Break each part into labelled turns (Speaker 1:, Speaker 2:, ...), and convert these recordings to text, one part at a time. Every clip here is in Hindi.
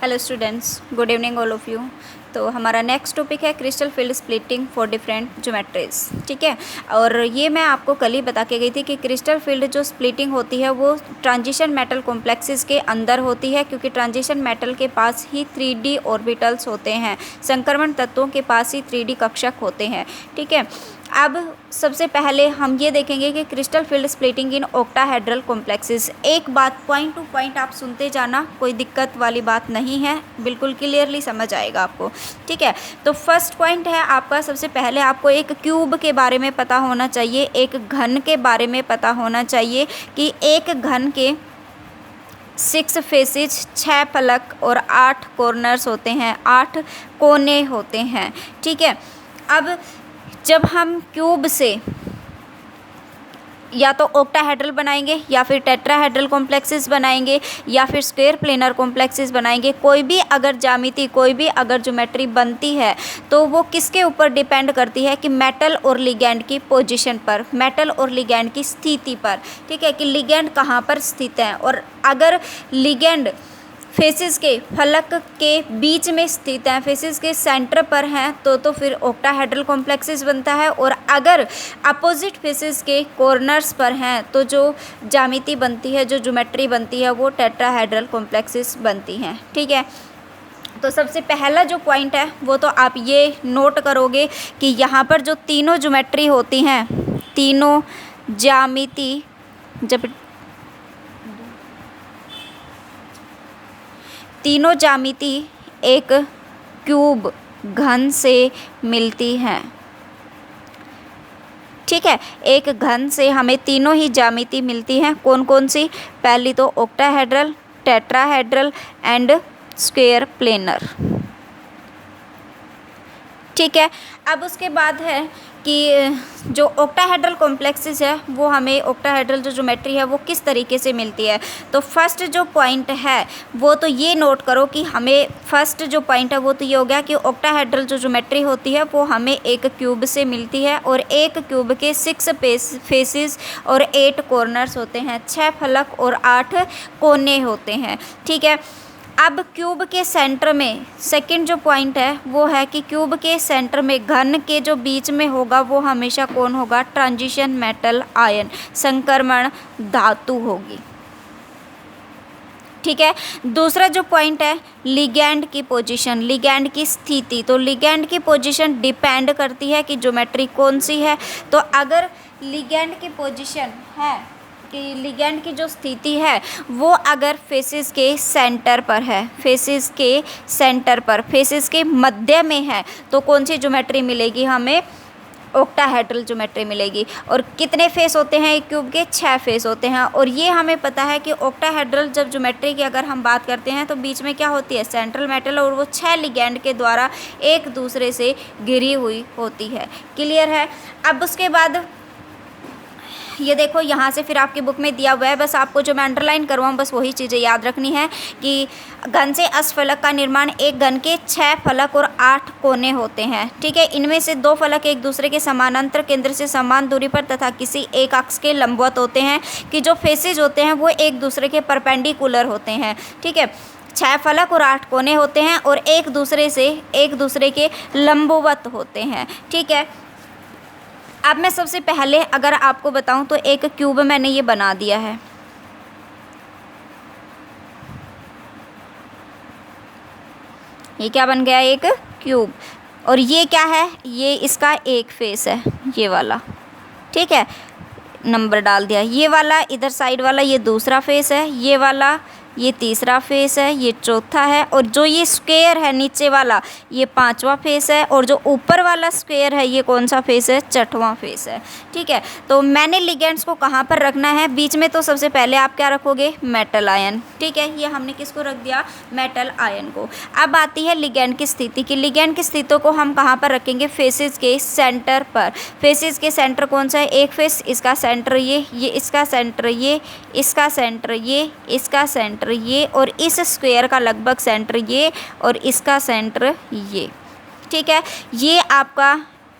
Speaker 1: Hello students, good evening all of you. तो हमारा नेक्स्ट टॉपिक है crystal field splitting for different geometries. ठीक है, और ये मैं आपको कल ही बता के गई थी कि क्रिस्टल फील्ड जो स्प्लिटिंग होती है वो ट्रांजिशन मेटल कॉम्प्लेक्सेस के अंदर होती है, क्योंकि ट्रांजिशन मेटल के पास ही 3D ऑर्बिटल्स होते हैं, संक्रमण तत्वों के पास ही 3D कक्षक होते हैं। ठीक है, अब सबसे पहले हम ये देखेंगे कि crystal field splitting in octahedral complexes. एक बात पॉइंट टू पॉइंट आप सुनते जाना, कोई दिक्कत वाली बात नहीं है, बिल्कुल क्लियरली समझ आएगा आपको। ठीक है, तो फर्स्ट पॉइंट है आपका, सबसे पहले आपको एक क्यूब के बारे में पता होना चाहिए, एक घन के बारे में पता होना चाहिए कि एक घन के 6 फेसेज, 6 फलक और 8 कॉर्नर्स होते हैं, 8 कोने होते हैं। ठीक है, अब जब हम क्यूब से या तो ऑक्टाहेड्रल बनाएंगे या फिर टेट्राहेड्रल कॉम्प्लेक्सेस बनाएंगे या फिर स्क्वायर प्लेनर कॉम्प्लेक्सेस बनाएंगे, कोई भी अगर ज्यामिति, कोई भी अगर ज्योमेट्री बनती है तो वो किसके ऊपर डिपेंड करती है कि मेटल और लिगैंड की पोजीशन पर, मेटल और लिगैंड की स्थिति पर। ठीक है, कि लिगैंड कहाँ पर स्थित है, और अगर लिगैंड फेसेस के फलक के बीच में स्थित हैं, फेसेस के सेंटर पर हैं, तो फिर ऑक्टाहेड्रल कॉम्प्लेक्सेस बनता है, और अगर अपोजिट फेसेस के कॉर्नर्स पर हैं तो जो ज्यामिति बनती है, जो ज्योमेट्री बनती है, वो टेट्राहेड्रल कॉम्प्लेक्सेस बनती हैं। ठीक है, तो सबसे पहला जो पॉइंट है वो तो आप ये नोट करोगे कि यहाँ पर जो तीनों ज्योमेट्री होती हैं, तीनों ज्यामिति, जब तीनों ज्यामिति एक क्यूब घन से मिलती हैं। ठीक है, एक घन से हमें तीनों ही ज्यामिति मिलती हैं। कौन कौन सी? पहली तो octahedral, tetrahedral and square planar. ठीक है, अब उसके बाद है कि जो ऑक्टाहेड्रल कॉम्प्लेक्सेस है वो हमें, ऑक्टाहेड्रल जो ज्योमेट्री है वो किस तरीके से मिलती है। तो फर्स्ट जो पॉइंट है वो तो ये नोट करो कि हमें, फर्स्ट जो पॉइंट है वो तो ये हो गया कि ऑक्टाहेड्रल जो ज्योमेट्री होती है वो हमें एक क्यूब से मिलती है, और एक क्यूब के 6 फेसेस और 8 कॉर्नर्स होते हैं, 6 फलक और 8 कोने होते हैं। ठीक है, अब क्यूब के सेंटर में सेकंड जो पॉइंट है वो है कि क्यूब के सेंटर में घन के जो बीच में होगा वो हमेशा कौन होगा? ट्रांजिशन मेटल आयन, संक्रमण धातु होगी। ठीक है, दूसरा जो पॉइंट है लिगैंड की पोजीशन, लिगैंड की स्थिति। तो लिगैंड की पोजीशन डिपेंड करती है कि ज्योमेट्री कौन सी है। तो अगर लिगैंड की पोजीशन है कि लिगैंड की जो स्थिति है वो अगर फेसेस के सेंटर पर है, फेसेस के सेंटर पर, फेसेस के मध्य में है, तो कौन सी ज्योमेट्री मिलेगी हमें? ऑक्टाहेड्रल ज्योमेट्री मिलेगी। और कितने फेस होते हैं एक क्यूब के? 6 फेस होते हैं। और ये हमें पता है कि ऑक्टाहेड्रल जब ज्योमेट्री की अगर हम बात करते हैं तो बीच में क्या होती है? सेंट्रल मेटल, और वो 6 लिगैंड के द्वारा एक दूसरे से घिरी हुई होती है। क्लियर है? अब उसके बाद ये देखो, यहाँ से फिर आपकी बुक में दिया हुआ है, बस आपको जो मैं अंडरलाइन करवाऊँ बस वही चीज़ें याद रखनी है कि घन से अष्टफलक का निर्माण, एक घन के 6 फलक और 8 कोने होते हैं। ठीक है, इनमें से 2 फलक एक दूसरे के समानांतर केंद्र से समान दूरी पर तथा किसी एक अक्ष के लंबवत होते हैं, कि जो फेसेज होते हैं वो एक दूसरे के परपेंडिकुलर होते हैं। ठीक है, 6 फलक और 8 कोने होते हैं और एक दूसरे के लंबवत होते हैं। ठीक है, अब मैं सबसे पहले अगर आपको बताऊं तो एक क्यूब मैंने ये बना दिया है। ये क्या बन गया? एक क्यूब। और ये क्या है? ये इसका एक फेस है, ये वाला। ठीक है, नंबर डाल दिया। ये वाला इधर साइड वाला ये दूसरा फेस है, ये वाला ये तीसरा फेस है, ये चौथा है, और जो ये स्क्वायर है नीचे वाला ये 5वां फेस है, और जो ऊपर वाला स्क्वायर है ये कौन सा फेस है? 6वां फेस है। ठीक है, तो मैंने लिगेंड्स को कहाँ पर रखना है? बीच में तो सबसे पहले आप क्या रखोगे? Metal ion. ठीक है, ये हमने किसको रख दिया? मेटल आयन को। अब आती है लिगेंड की स्थिति की। लिगेंड की स्थिति को हम कहाँ पर रखेंगे? फेसेस के सेंटर पर। फेसेस के सेंटर कौन सा है? एक फेस, इसका सेंटर ये इसका सेंटर ये, इसका सेंटर ये, इसका सेंटर ये, और इस स्क्वायर का लगभग सेंटर ये, और इसका सेंटर ये। ठीक है, ये आपका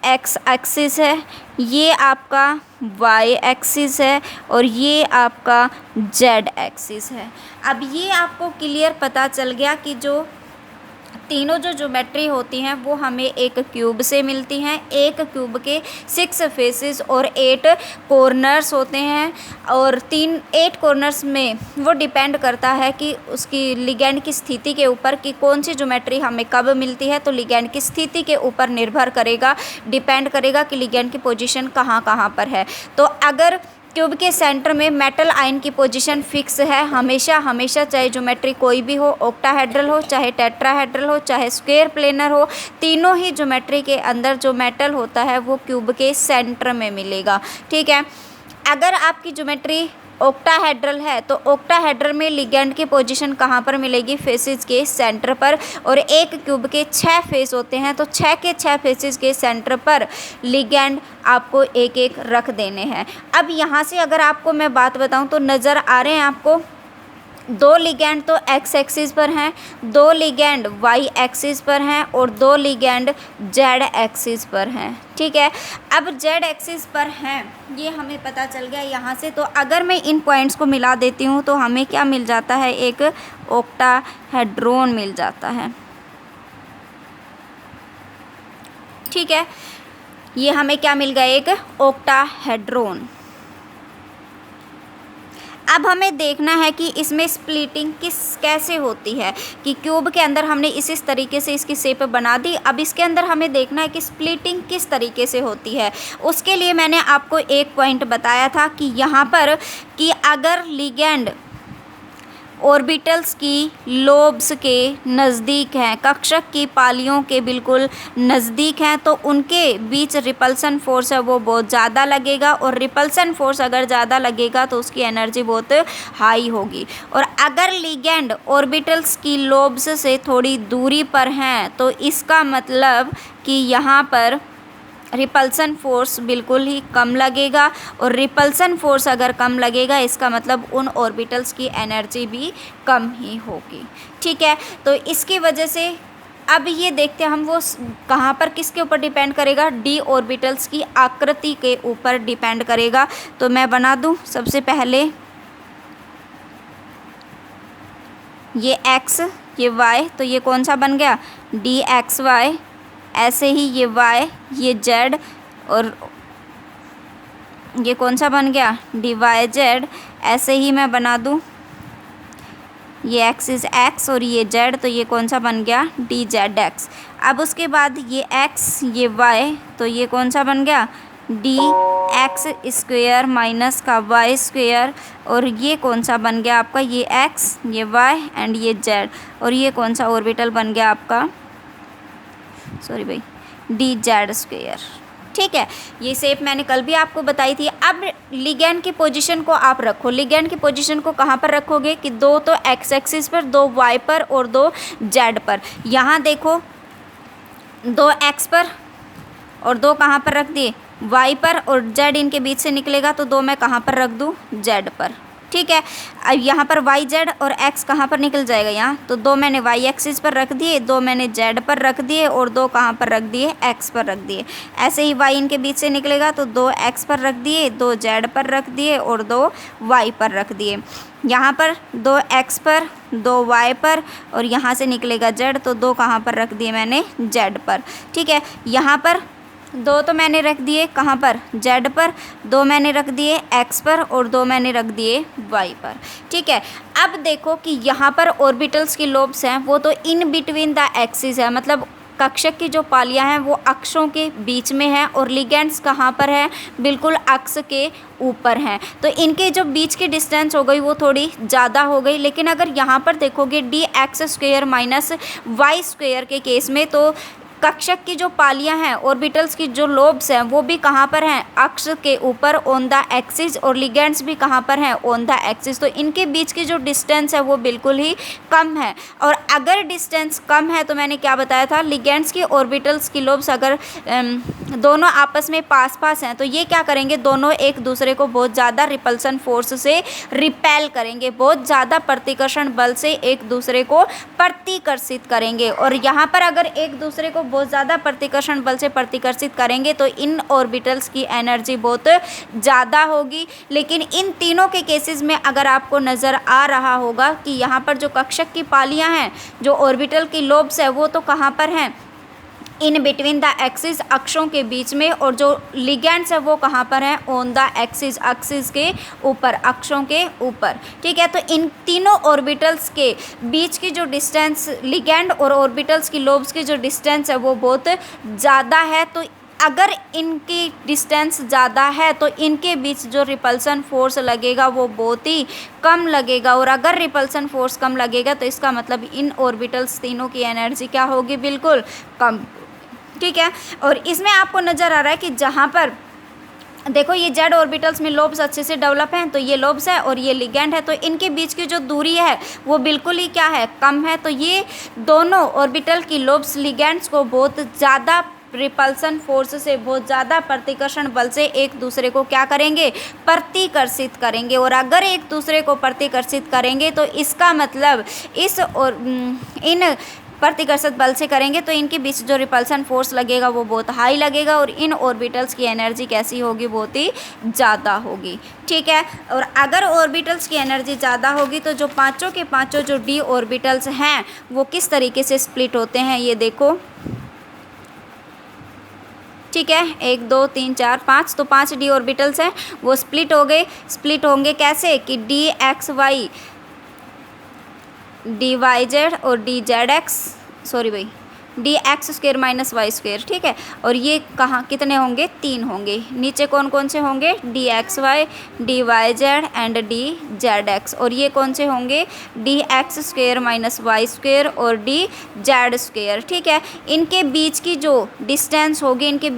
Speaker 1: एक्स एक्सिस है, ये आपका वाई एक्सिस है और ये आपका जेड एक्सिस है। अब ये आपको क्लियर पता चल गया कि जो तीनों जो ज्योमेट्री होती हैं वो हमें एक क्यूब से मिलती हैं। एक क्यूब के 6 फेसेस और 8 कॉर्नर्स होते हैं और 8 कॉर्नर्स में वो डिपेंड करता है कि उसकी लिगेंड की स्थिति के ऊपर कि कौन सी ज्योमेट्री हमें कब मिलती है। तो लिगेंड की स्थिति के ऊपर निर्भर करेगा, डिपेंड करेगा कि लिगेंड की पोजीशन कहाँ कहाँ पर है। तो अगर क्यूब के सेंटर में मेटल आयन की पोजीशन फिक्स है हमेशा हमेशा, चाहे ज्योमेट्री कोई भी हो, ऑक्टाहेड्रल हो चाहे टेट्राहेड्रल हो चाहे स्क्वायर प्लेनर हो, तीनों ही ज्योमेट्री के अंदर जो मेटल होता है वो क्यूब के सेंटर में मिलेगा। ठीक है, अगर आपकी ज्योमेट्री ऑक्टाहेड्रल है तो ऑक्टाहेड्रल में लिगेंड की पोजीशन कहाँ पर मिलेगी? फेसेस के सेंटर पर। और एक क्यूब के 6 फेस होते हैं तो 6 के 6 फेसेस के सेंटर पर लिगेंड आपको एक एक रख देने हैं। अब यहाँ से अगर आपको मैं बात बताऊँ तो नज़र आ रहे हैं आपको 2 लिगेंड तो एक्स एक्सिस पर हैं, 2 लिगेंड वाई एक्सिस पर हैं और 2 लिगेंड जेड एक्सिस पर हैं। ठीक है, अब जेड एक्सिस पर हैं ये हमें पता चल गया यहाँ से। तो अगर मैं इन पॉइंट्स को मिला देती हूँ तो हमें क्या मिल जाता है? एक ऑक्टाहेड्रॉन मिल जाता है। ठीक है, ये हमें क्या मिल गया? एक ऑक्टाहेड्रॉन। अब हमें देखना है कि इसमें स्प्लिटिंग कैसे होती है कि क्यूब के अंदर हमने इस तरीके से इसकी शेप बना दी। अब इसके अंदर हमें देखना है कि स्प्लिटिंग किस तरीके से होती है। उसके लिए मैंने आपको एक पॉइंट बताया था कि यहाँ पर कि अगर लिगेंड ऑर्बिटल्स की लोब्स के नज़दीक हैं, कक्षक की पालियों के बिल्कुल नज़दीक हैं, तो उनके बीच रिपल्सन फोर्स है वो बहुत ज़्यादा लगेगा और रिपल्सन फोर्स अगर ज़्यादा लगेगा तो उसकी एनर्जी बहुत हाई होगी। और अगर लिगेंड ऑर्बिटल्स की लोब्स से थोड़ी दूरी पर हैं तो इसका मतलब कि यहाँ पर रिपल्सन फोर्स बिल्कुल ही कम लगेगा और रिपल्सन फोर्स अगर कम लगेगा इसका मतलब उन ऑर्बिटल्स की एनर्जी भी कम ही होगी। ठीक है, तो इसकी वजह से अब ये देखते हैं हम वो कहाँ पर किसके ऊपर डिपेंड करेगा? डी ऑर्बिटल्स की आकृति के ऊपर डिपेंड करेगा। तो मैं बना दूँ सबसे पहले ये एक्स ये वाई, तो ये कौन सा बन गया? D X Y. ऐसे ही ये y ये z और ये कौन सा बन गया? D Y Z. ऐसे ही मैं बना दूँ ये x इज़ x और ये z, तो ये कौन सा बन गया? D Z x. अब उसके बाद ये x ये y, तो ये कौन सा बन गया? डी एक्स स्क्वेयर माइनस का वाई स्क्वेयर। और ये कौन सा बन गया आपका? ये x ये y एंड ये z। और ये कौन सा ऑर्बिटल बन गया आपका? सॉरी भाई, डी जेड स्क्वेयर। ठीक है, ये शेप मैंने कल भी आपको बताई थी। अब लिगेंड की पोजीशन को आप रखो। लिगेंड की पोजीशन को कहाँ पर रखोगे कि 2 तो एक्स एक्सिस पर, 2 वाई पर और 2 जेड पर। यहाँ देखो 2 एक्स पर और 2 कहाँ पर रख दिए? वाई पर, और जेड इनके बीच से निकलेगा तो 2 मैं कहाँ पर रख दूँ? जेड पर। ठीक है, अब यहाँ पर वाई जेड और एक्स कहाँ पर निकल जाएगा? यहाँ तो 2 मैंने वाई एक्सिस पर रख दिए, 2 मैंने जेड पर रख दिए और 2 कहाँ पर रख दिए? एक्स पर रख दिए। ऐसे ही वाई इनके बीच से निकलेगा तो 2 एक्स पर रख दिए, 2 जेड पर रख दिए और 2 वाई पर रख दिए। यहाँ पर 2 एक्स पर, 2 वाई पर और यहाँ से निकलेगा जेड, तो 2 कहाँ पर रख दिए मैंने? जेड पर। ठीक है, यहाँ पर 2 तो मैंने रख दिए कहाँ पर? जेड पर, 2 मैंने रख दिए एक्स पर और 2 मैंने रख दिए वाई पर। ठीक है, अब देखो कि यहाँ पर ऑर्बिटल्स की लोब्स हैं वो तो इन बिटवीन द एक्सिस है, मतलब कक्षक की जो पालियाँ हैं वो अक्षों के बीच में हैं और लिगेंड्स कहाँ पर है? बिल्कुल अक्ष के ऊपर हैं। तो इनके जो बीच की डिस्टेंस हो गई वो थोड़ी ज़्यादा हो गई। लेकिन अगर यहाँ पर देखोगे D X square minus Y square के केस में तो कक्षक की जो पालियाँ हैं, ऑर्बिटल्स की जो लोब्स हैं वो भी कहाँ पर हैं? अक्ष के ऊपर ऑन द एक्सिस, और लिगेंड्स भी कहाँ पर हैं? On the axis. तो इनके बीच की जो डिस्टेंस है वो बिल्कुल ही कम है। और अगर डिस्टेंस कम है तो मैंने क्या बताया था? लिगेंड्स की ऑर्बिटल्स की लोब्स अगर दोनों आपस में पास पास हैं तो ये क्या करेंगे? दोनों एक दूसरे को बहुत ज़्यादा रिपल्सन फोर्स से रिपेल करेंगे, बहुत ज़्यादा प्रतिकर्षण बल से एक दूसरे को प्रतिकर्षित करेंगे। और यहाँ पर अगर एक दूसरे को बहुत ज़्यादा प्रतिकर्षण बल से प्रतिकर्षित करेंगे तो इन ऑर्बिटल्स की एनर्जी बहुत ज़्यादा होगी। लेकिन इन तीनों के केसेस में अगर आपको नज़र आ रहा होगा कि यहाँ पर जो कक्षक की पालियाँ हैं, जो ऑर्बिटल की लोब्स है, वो तो कहाँ पर हैं, इन बिटवीन द एक्सिस, अक्षों के बीच में, और जो लिगेंड्स है वो कहाँ पर हैं, ऑन द एक्सिस, एक्सिस के ऊपर, अक्षों के ऊपर। ठीक है, तो इन तीनों ऑर्बिटल्स के बीच की जो डिस्टेंस, लिगेंड और ऑर्बिटल्स की लोब्स की जो डिस्टेंस है वो बहुत ज़्यादा है। तो अगर इनकी डिस्टेंस ज़्यादा है तो इनके बीच जो रिपल्सन फोर्स लगेगा वो बहुत ही कम लगेगा, और अगर रिपल्सन फोर्स कम लगेगा तो इसका मतलब इन ऑर्बिटल्स तीनों की एनर्जी क्या होगी, बिल्कुल कम। ठीक है, और इसमें आपको नज़र आ रहा है कि जहाँ पर देखो ये जेड ऑर्बिटल्स में लोब्स अच्छे से डेवलप हैं, तो ये लोब्स है और ये लिगेंड है, तो इनके बीच की जो दूरी है वो बिल्कुल ही क्या है, कम है। तो ये दोनों ऑर्बिटल की लोब्स लिगेंड्स को बहुत ज़्यादा रिपल्सन फोर्स से, बहुत ज़्यादा प्रतिकर्षण बल से एक दूसरे को क्या करेंगे, प्रतिकर्षित करेंगे। और अगर एक दूसरे को प्रतिकर्षित करेंगे तो इसका मतलब इस और इन प्रतिकर्षित बल से करेंगे तो इनके बीच जो रिपल्सन फोर्स लगेगा वो बहुत हाई लगेगा, और इन ऑर्बिटल्स की एनर्जी कैसी होगी, बहुत ही ज़्यादा होगी। ठीक है, और अगर ऑर्बिटल्स की एनर्जी ज़्यादा होगी तो जो पाँचों के पाँचों जो डी ऑर्बिटल्स हैं वो किस तरीके से स्प्लिट होते हैं, ये देखो। ठीक है, 1 2 3 4 5, तो 5 डी ऑर्बिटल्स हैं वो स्प्लिट हो गए। स्प्लिट होंगे कैसे कि D X Y, D Y Z और डी जेड एक्स, सॉरी भाई, D X square minus Y square. ठीक है, और ये कहाँ कितने होंगे, 3 होंगे। नीचे कौन कौन से होंगे, D X Y, D Y Z and D Z X, और ये कौन से होंगे, D X square minus Y square और डी जेड स्क्वेयर। ठीक है, इनके बीच की जो डिस्टेंस होगी, इनके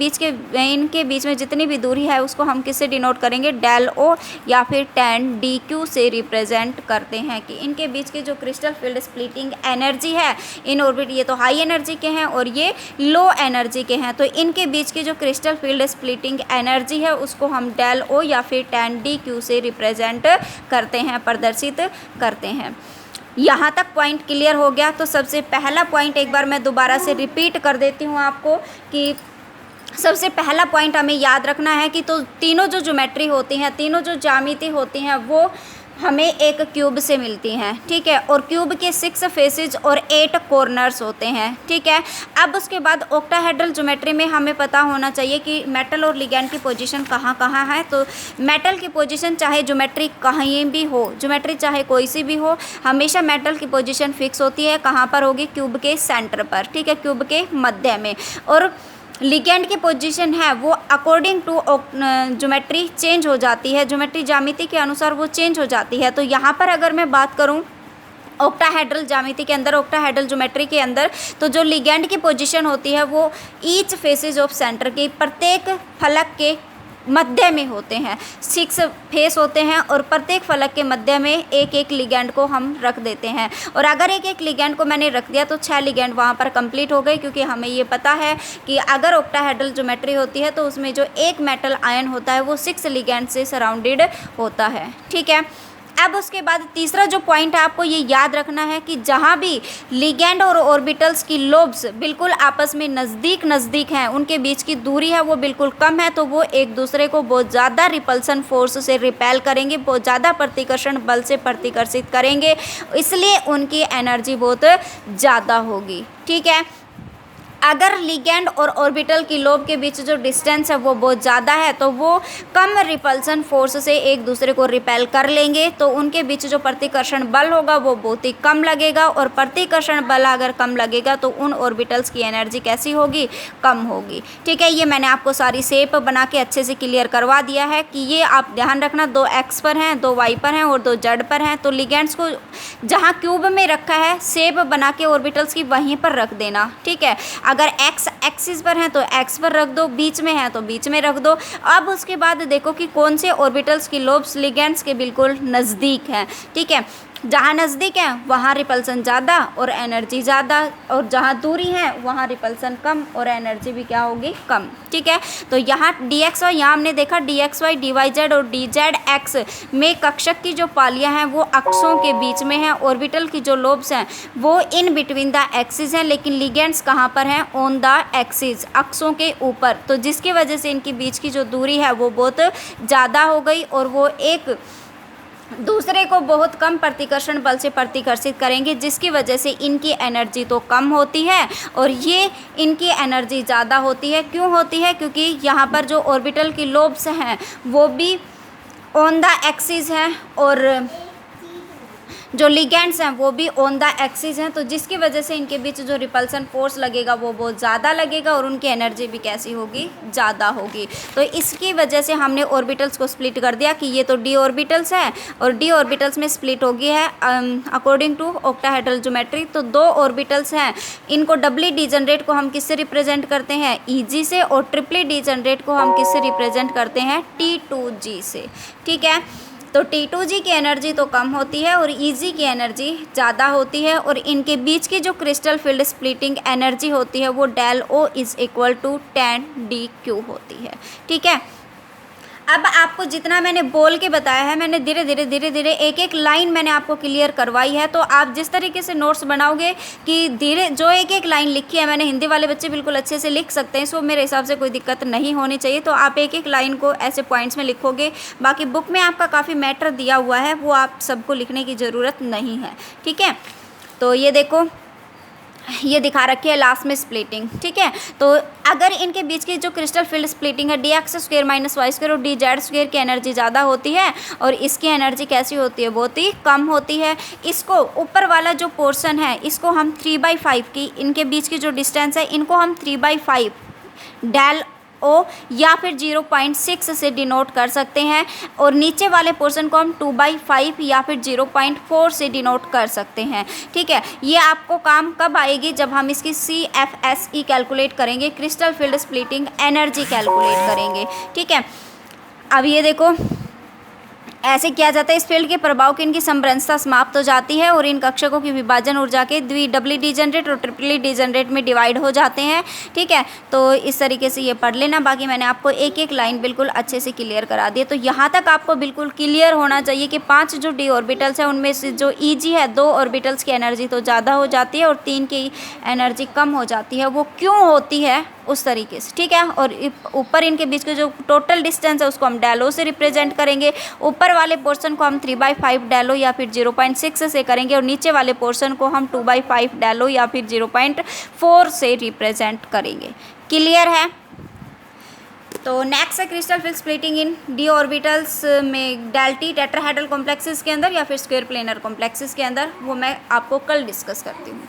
Speaker 1: बीच में जितनी भी दूरी है उसको हम किससे डिनोट करेंगे, डेल ओ या फिर tan डी क्यू से रिप्रेजेंट करते हैं कि इनके बीच की जो क्रिस्टल फील्ड स्प्लिटिंग एनर्जी है इन ऑर्बिट, ये तो हाई एनर्जी के हैं और ये लो एनर्जी के हैं, तो इनके बीच की जो क्रिस्टल फील्ड स्प्लिटिंग एनर्जी है उसको हम डेल ओ या फिर tan डी क्यू से रिप्रेजेंट करते हैं, प्रदर्शित करते हैं। यहाँ तक पॉइंट क्लियर हो गया। तो सबसे पहला पॉइंट एक बार मैं दोबारा से रिपीट कर देती हूँ आपको कि सबसे पहला पॉइंट हमें याद रखना है कि तो तीनों जो ज्योमेट्री होती हैं, तीनों जो ज्यामिति होती हैं वो हमें एक क्यूब से मिलती हैं। ठीक है, और क्यूब के 6 फेसेस और 8 कॉर्नर्स होते हैं। ठीक है, अब उसके बाद ऑक्टाहेड्रल ज्योमेट्री में हमें पता होना चाहिए कि मेटल और लिगैंड की पोजीशन कहाँ कहाँ है। तो मेटल की पोजीशन चाहे ज्योमेट्री कहीं भी हो, ज्योमेट्री चाहे कोई सी भी हो, हमेशा मेटल की पोजीशन फिक्स होती है। कहाँ पर होगी, क्यूब के सेंटर पर। ठीक है, क्यूब के मध्य में। और लिगेंड की पोजीशन है वो अकॉर्डिंग टू ज्योमेट्री चेंज हो जाती है, ज्योमेट्री ज्यामिति के अनुसार वो चेंज हो जाती है। तो यहाँ पर अगर मैं बात करूँ ऑक्टाहेड्रल ज्यामिति के अंदर, ऑक्टाहेड्रल ज्योमेट्री के अंदर, तो जो लिगेंड की पोजीशन होती है वो ईच फेसेज ऑफ सेंटर के, प्रत्येक फलक के मध्य में होते हैं। 6 फेस होते हैं और प्रत्येक फलक के मध्य में एक एक लिगेंड को हम रख देते हैं। और अगर एक एक लिगेंड को मैंने रख दिया तो 6 लिगेंड वहाँ पर कंप्लीट हो गए, क्योंकि हमें ये पता है कि अगर ऑक्टाहेड्रल ज्योमेट्री होती है तो उसमें जो एक मेटल आयन होता है वो 6 लिगेंड से सराउंडेड होता है। ठीक है, अब उसके बाद तीसरा जो पॉइंट है आपको ये याद रखना है कि जहाँ भी लिगेंड और ऑर्बिटल्स की लोब्स बिल्कुल आपस में नज़दीक हैं, उनके बीच की दूरी है वो बिल्कुल कम है, तो वो एक दूसरे को बहुत ज़्यादा रिपल्सन फोर्स से रिपेल करेंगे, बहुत ज़्यादा प्रतिकर्षण बल से प्रतिकर्षित करेंगे, इसलिए उनकी एनर्जी बहुत ज़्यादा होगी। ठीक है, अगर लिगेंड और ऑर्बिटल की लोब के बीच जो डिस्टेंस है वो बहुत ज़्यादा है तो वो कम रिपल्सन फोर्स से एक दूसरे को रिपेल कर लेंगे, तो उनके बीच जो प्रतिकर्षण बल होगा वो बहुत ही कम लगेगा, और प्रतिकर्षण बल अगर कम लगेगा तो उन ऑर्बिटल्स की एनर्जी कैसी होगी, कम होगी। ठीक है, ये मैंने आपको सारी शेप बना के अच्छे से क्लियर करवा दिया है कि ये आप ध्यान रखना 2 एक्स पर हैं, 2 वाई पर हैं और 2 जेड पर हैं। तो लिगेंड्स को जहाँ क्यूब में रखा है शेप बना के ऑर्बिटल्स की वहीं पर रख देना। ठीक है, अगर एक्स एक्सिस पर है तो एक्स पर रख दो, बीच में है तो बीच में रख दो। अब उसके बाद देखो कि कौन से ऑर्बिटल्स की लोब्स लिगेंड्स के बिल्कुल नज़दीक हैं। ठीक है, जहाँ नज़दीक है वहाँ रिपल्सन ज़्यादा और एनर्जी ज़्यादा, और जहाँ दूरी है वहाँ रिपल्सन कम और एनर्जी भी क्या होगी, कम। ठीक है, तो यहाँ dxy, यहाँ हमने देखा dxy, dyz और dzx में कक्षक की जो पालियाँ हैं वो अक्षों के बीच में हैं, ऑर्बिटल की जो लोब्स हैं वो इन बिटवीन द एक्सिस हैं, लेकिन लिगेंड्स कहाँ पर हैं, ऑन द एक्सिस, अक्षों के ऊपर। तो जिसकी वजह से इनके बीच की जो दूरी है वो बहुत ज़्यादा हो गई और वो एक दूसरे को बहुत कम प्रतिकर्षण बल से प्रतिकर्षित करेंगे, जिसकी वजह से इनकी एनर्जी तो कम होती है और ये इनकी एनर्जी ज़्यादा होती है। क्यों होती है, क्योंकि यहाँ पर जो ऑर्बिटल की लोब्स हैं वो भी ऑन द एक्सिस हैं और जो लिगेंड्स हैं वो भी ऑन द एक्सिस हैं, तो जिसकी वजह से इनके बीच जो रिपल्सन फोर्स लगेगा वो बहुत ज़्यादा लगेगा और उनकी एनर्जी भी कैसी होगी, ज़्यादा होगी। तो इसकी वजह से हमने ऑर्बिटल्स को स्प्लिट कर दिया कि ये तो डी ऑर्बिटल्स हैं और डी ऑर्बिटल्स में स्प्लिट हो गई है अकॉर्डिंग टू ऑक्टाहेड्रल ज्योमेट्री। तो दो ऑर्बिटल्स हैं, इनको डबली डिजनरेट को हम किससे रिप्रेजेंट करते हैं, ईजी से, और ट्रिपली डिजनरेट को हम किससे रिप्रेजेंट करते हैं, T2G से। ठीक है, तो T2G की एनर्जी तो कम होती है और EG की एनर्जी ज़्यादा होती है और इनके बीच की जो क्रिस्टल फील्ड स्प्लिटिंग एनर्जी होती है वो del O is equal to 10dq होती है। ठीक है, अब आपको जितना मैंने बोल के बताया है, मैंने धीरे धीरे एक एक लाइन मैंने आपको क्लियर करवाई है। तो आप जिस तरीके से नोट्स बनाओगे कि धीरे जो एक एक लाइन लिखी है मैंने, हिंदी वाले बच्चे बिल्कुल अच्छे से लिख सकते हैं, सो मेरे हिसाब से कोई दिक्कत नहीं होनी चाहिए। तो आप एक एक लाइन को ऐसे पॉइंट्स में लिखोगे, बाकी बुक में आपका काफ़ी मैटर दिया हुआ है, वो आप सबको लिखने की ज़रूरत नहीं है। ठीक है, तो ये देखो, ये दिखा रखी है लास्ट में स्प्लिटिंग। ठीक है, तो अगर इनके बीच की जो क्रिस्टल फील्ड स्प्लिटिंग है dx² माइनस y² और dz² की एनर्जी ज़्यादा होती है और इसकी एनर्जी कैसी होती है, बहुत ही कम होती है। इसको ऊपर वाला जो पोर्शन है इसको हम 3/5 की, इनके बीच की जो डिस्टेंस है इनको हम 3/5 डेल O या फिर 0.6 से डिनोट कर सकते हैं और नीचे वाले पोर्शन को हम 2/5 या फिर 0.4 से डिनोट कर सकते हैं। ठीक है, ये आपको काम कब आएगी, जब हम इसकी CFSE कैलकुलेट करेंगे, crystal field splitting energy calculate करेंगे। ठीक है, अब ये देखो ऐसे किया जाता है, इस फील्ड के प्रभाव की इनकी समरसता समाप्त हो जाती है और इन कक्षकों की विभाजन ऊर्जा के डबली डिजनरेट और ट्रिपली डिजनरेट में डिवाइड हो जाते हैं। ठीक है, तो इस तरीके से ये पढ़ लेना, बाकी मैंने आपको एक एक लाइन बिल्कुल अच्छे से क्लियर करा दी है। तो यहाँ तक आपको बिल्कुल क्लियर होना चाहिए कि 5 जो डी ऑर्बिटल्स हैं उनमें से जो EG है 2 ऑर्बिटल्स की एनर्जी तो ज़्यादा हो जाती है और 3 की एनर्जी कम हो जाती है। वो क्यों होती है उस तरीके से। ठीक है, और ऊपर इनके बीच के जो टोटल डिस्टेंस है उसको हम डेल O से रिप्रेजेंट करेंगे, ऊपर वाले पोर्शन को हम 3/5 डेल O या फिर 0.6 से करेंगे और नीचे वाले पोर्शन को हम 2/5 डेल O या फिर 0.4 से रिप्रेजेंट करेंगे। क्लियर है? तो नेक्स्ट है क्रिस्टल फील्ड स्प्लिटिंग इन डी ऑर्बिटल्स में डेल्टी टेट्राहेड्रल कॉम्प्लेक्सेस के अंदर या फिर स्क्वायर प्लेनर कॉम्प्लेक्सेस के अंदर, वो मैं आपको कल डिस्कस करती हूँ।